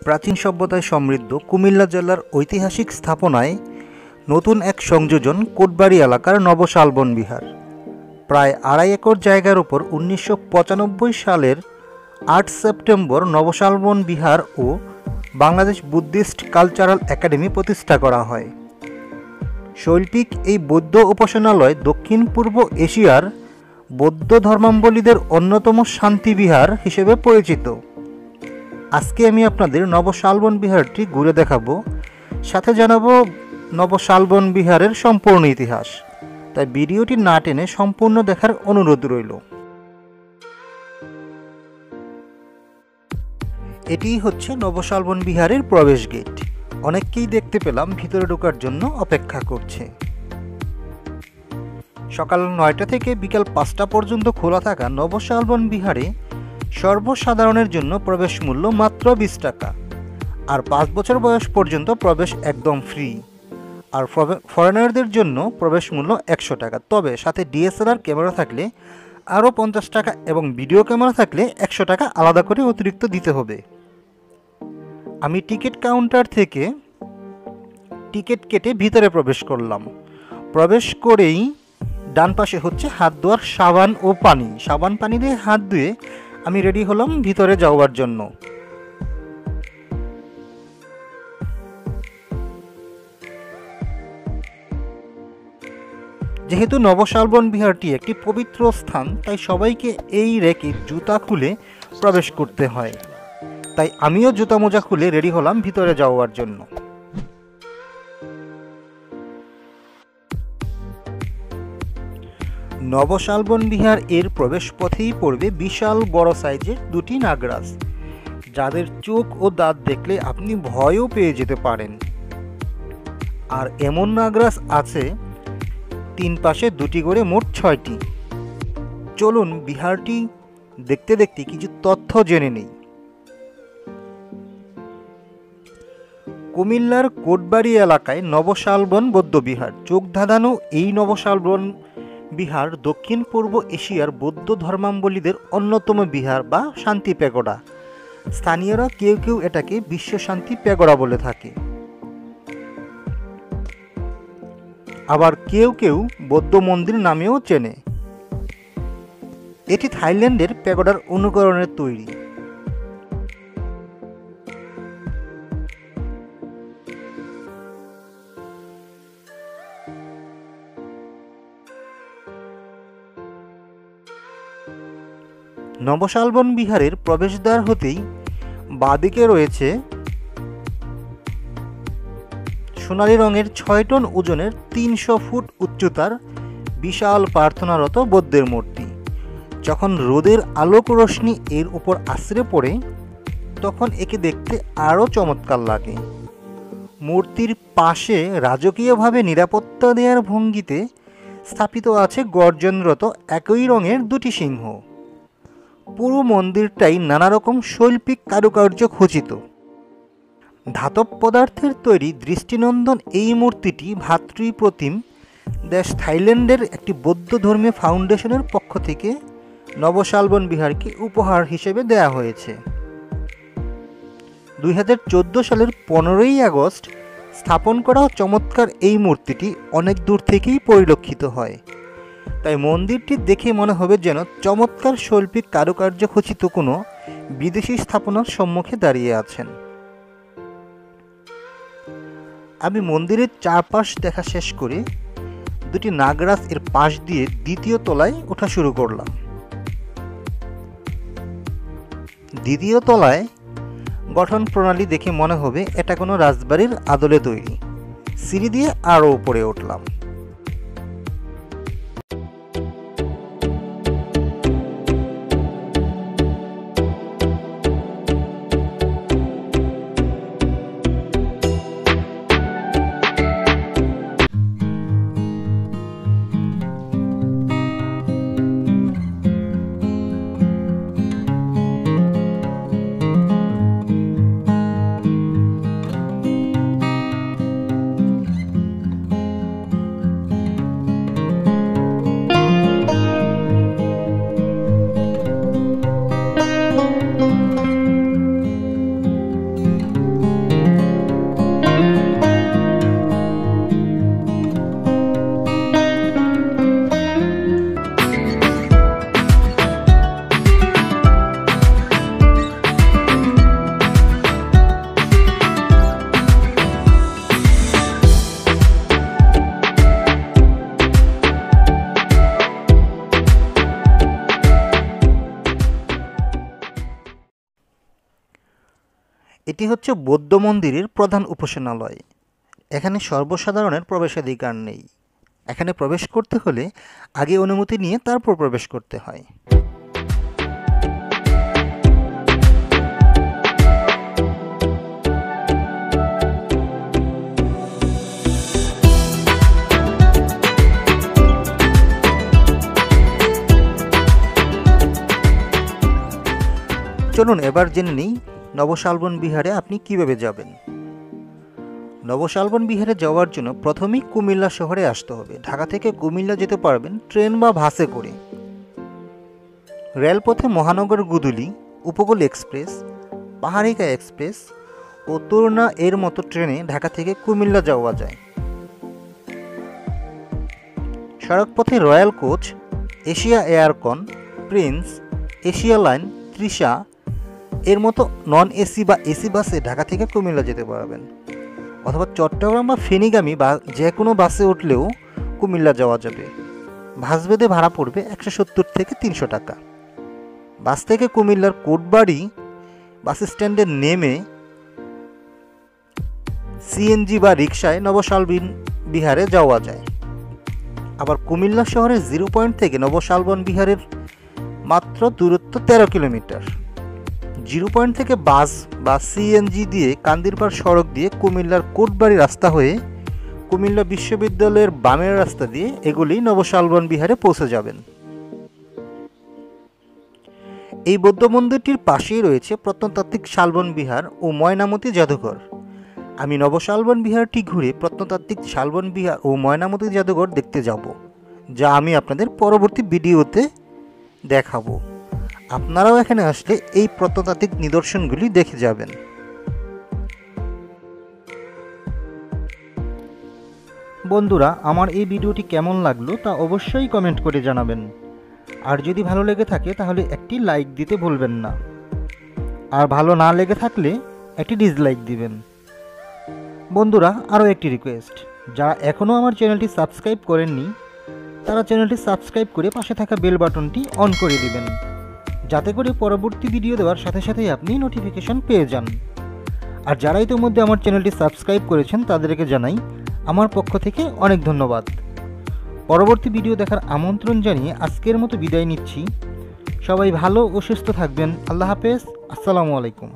প্রাচীন সভ্যতায় সমৃদ্ধ কুমিল্লা জেলার ঐতিহাসিক স্থাপনায় নতুন এক সংযোজন কোটবাড়ি এলাকার নবশালবন বিহার। প্রায় ২.৫ একর জায়গার উপর ১৯৯৫ সালের ৮ সেপ্টেম্বর নবশালবন বিহার ও বাংলাদেশ বুদ্ধিস্ট কালচারাল একাডেমি প্রতিষ্ঠা করা হয়। শৈল্পিক এই বৌদ্ধ উপাসনালয় দক্ষিণ পূর্ব এশিয়ার বৌদ্ধ ধর্মাবলম্বীদের অন্যতম শান্তিবিহার হিসেবে পরিচিত। আজকে আমি আপনাদের নবশালবন বিহারটি ঘুরে দেখাবো, সাথে জানাবো নবশালবন বিহারের সম্পূর্ণ ইতিহাস। তাই ভিডিওটি না টেনে সম্পূর্ণ দেখার অনুরোধ রইল। এটিই হচ্ছে নবশালবন বিহারের প্রবেশ গেট। অনেককেই দেখতে পেলাম ভিতরে ঢোকার জন্য অপেক্ষা করছে। সকাল ৯টা থেকে বিকাল ৫টা পর্যন্ত খোলা থাকা নবশালবন বিহারে সর্বসাধারণের জন্য প্রবেশ মূল্য মাত্র ২০ টাকা, আর ৫ বছর বয়স পর্যন্ত প্রবেশ একদম ফ্রি। আর ফরেনারদের জন্য প্রবেশ মূল্য ১০০ টাকা, তবে সাথে ডিএসএলআর ক্যামেরা থাকলে আরও ৫০ টাকা এবং ভিডিও ক্যামেরা থাকলে ১০০ টাকা আলাদা করে অতিরিক্ত দিতে হবে। আমি টিকিট কাউন্টার থেকে টিকিট কেটে ভিতরে প্রবেশ করলাম। প্রবেশ করেই ডান পাশে হচ্ছে হাত ধোয়ার সাবান ও পানি। সাবান পানি দিয়ে হাত ধুয়ে আমি রেডি হলাম ভিতরে যাওয়ার জন্য। যেহেতু নবশালবন বিহারটি একটি পবিত্র স্থান, তাই সবাইকে এই রেকে জুতা খুলে প্রবেশ করতে হয়। তাই আমিও জুতা মোজা খুলে রেডি হলাম ভিতরে যাওয়ার জন্য। নবশালবন বিহার এর প্রবেশ পথেই পড়বে বিশাল বড় সাইজের দুটি নাগরাজ, যাদের চোখ ও দাঁত দেখলে আপনি ভয়ও পেয়ে যেতে পারেন। আর এমন নাগরাজ আছে ৩ পাশে ২টি করে, মোট ৬টি। চলুন বিহারটি দেখতে দেখতে কিছু তথ্য জেনে নেই। কুমিল্লার কোটবাড়ি এলাকায় নবশালবন বৌদ্ধবিহার। চোখ ধাঁধানো এই নবশালবন বিহার দক্ষিণ পূর্ব এশিয়ার বৌদ্ধ ধর্মাবলম্বীদের অন্যতম বিহার বা শান্তি প্যাগোডা। স্থানীয়রা কেউ কেউ এটাকে বিশ্ব শান্তি প্যাগোডা বলে থাকে, আবার কেউ কেউ বৌদ্ধ মন্দির নামেও চেনে। এটি থাইল্যান্ডের প্যাগোডার অনুকরণে তৈরি। নবশালবন বিহারের প্রবেশদ্বার হতেই বাঁদিকে রয়েছে সোনালী রঙের ৬ টন ওজনের ৩০০ ফুট উচ্চতার বিশাল প্রার্থনারত বৌদ্ধের মূর্তি। যখন রোদের আলোক রশ্মি এর উপর আছড়ে পড়ে, তখন একে দেখতে আরও চমৎকার লাগে। মূর্তির পাশে রাজকীয়ভাবে নিরাপত্তা দেওয়ার ভঙ্গিতে স্থাপিত আছে গর্জনরত একই রঙের ২টি সিংহ। পুরো মন্দিরটাই নানা রকম শৈল্পিক কারুকার্য খচিত। ধাতব পদার্থের তৈরি দৃষ্টিনন্দন এই মূর্তিটি ভাতৃপ্রতিম দেশ থাইল্যান্ডের একটি বৌদ্ধ ধর্মীয় ফাউন্ডেশনের পক্ষ থেকে নবশালবন বিহারকে উপহার হিসেবে দেয়া হয়েছে। ২০১৪ সালের ১৫ই আগস্ট স্থাপন করা চমৎকার এই মূর্তিটি অনেক দূর থেকেই পরিলক্ষিত হয়। তাই মন্দিরটি দেখে মনে হবে যেন চমৎকার শৈল্পিক কারুকার্য খচিত কোনো বিদেশি স্থাপনার সম্মুখে দাঁড়িয়ে আছেন। আমি মন্দিরের চারপাশ দেখা শেষ করে দুটি নাগরাজ এর পাশ দিয়ে দ্বিতীয় তলায় ওঠা শুরু করলাম। দ্বিতীয় তলায় গঠন প্রণালী দেখে মনে হবে এটা কোনো রাজবাড়ির আদলে তৈরি। সিঁড়ি দিয়ে আরও উপরে উঠলাম। এটি হচ্ছে বৌদ্ধ মন্দিরের প্রধান উপাসনালয়। এখানে সর্বসাধারণের প্রবেশাধিকার নেই। এখানে প্রবেশ করতে হলে আগে অনুমতি নিয়ে তারপর প্রবেশ করতে হয়। চলুন এবার জেনে নিই নবশালবন বিহারে আপনি কিভাবে যাবেন। নবশালবন বিহারে যাওয়ার জন্য প্রথমেই কুমিল্লা শহরে আসতে হবে। ঢাকা থেকে কুমিল্লা যেতে পারবেন ট্রেন বা বাসে করে। রেলপথে মহানগর গুদুলি, উপকূল এক্সপ্রেস, পাহাড়িকা এক্সপ্রেস ও তরুণা এর মতো ট্রেনে ঢাকা থেকে কুমিল্লা যাওয়া যায়। সড়কপথে royal coach, Asia aircon, Prince, Asia line, Trisha এর মতো নন এসি বা এসি বাসে ঢাকা থেকে কুমিল্লা যেতে পারবেন। অথবা চট্টগ্রাম বা ফেনীগামী বা যে কোনো বাসে উঠলেও কুমিল্লা যাওয়া যাবে। বাসভেদে ভাড়া পড়বে 170 থেকে 300 টাকা। বাস থেকে কুমিল্লার কোটবাড়ি বাস স্ট্যান্ডে নেমে সিএনজি বা রিকশায় নবশালবন বিহারে যাওয়া যায়। আবার কুমিল্লা শহরের 0 পয়েন্ট থেকে নবশালবন বিহারের মাত্র দূরত্ব 13 কিলোমিটার। 0 পয়েন্ট থেকে বাস বা সিএনজি দিয়ে কান্দিরপাড় সড়ক দিয়ে কুমিল্লার কোটবাড়ি রাস্তা হয়ে কুমিল্লা বিশ্ববিদ্যালয়ের বামের রাস্তা দিয়ে এগুলি নবশালবন বিহারে পৌঁছে যাবেন। এই বৌদ্ধ মন্দিরটির পাশেই রয়েছে প্রত্নতাত্ত্বিক শালবন বিহার ও ময়নামতি জাদুঘর। আমি নবশালবন বিহারটি ঘুরে প্রত্নতাত্ত্বিক শালবন বিহার ও ময়নামতি জাদুঘর দেখতে যাব, যা আমি আপনাদের পরবর্তী ভিডিওতে দেখাবো। আপনারাও এখানে আসলে এই প্রত্নতাত্ত্বিক নিদর্শনগুলি দেখে যাবেন। বন্ধুরা, আমার এই ভিডিওটি কেমন লাগলো তা অবশ্যই কমেন্ট করে জানাবেন। আর যদি ভালো লেগে থাকে তাহলে একটি লাইক দিতে ভুলবেন না। আর ভালো না লেগে থাকলে একটি ডিসলাইক দিবেন। বন্ধুরা, আরও একটি রিকোয়েস্ট, যারা এখনও আমার চ্যানেলটি সাবস্ক্রাইব করেননি তারা চ্যানেলটি সাবস্ক্রাইব করে পাশে থাকা বেল বাটনটি অন করে দিবেন, যাতে করে পরবর্তী ভিডিও দেওয়ার সাথে সাথেই আপনি নোটিফিকেশন পেয়ে যান। আর যারা ইতিমধ্যে আমার চ্যানেলটি সাবস্ক্রাইব করেছেন তাদেরকে জানাই আমার পক্ষ থেকে অনেক ধন্যবাদ। পরবর্তী ভিডিও দেখার আমন্ত্রণ জানিয়ে আজকের মতো বিদায় নিচ্ছি। সবাই ভালো ও সুস্থ থাকবেন। আল্লাহ হাফেজ। আসসালামু আলাইকুম।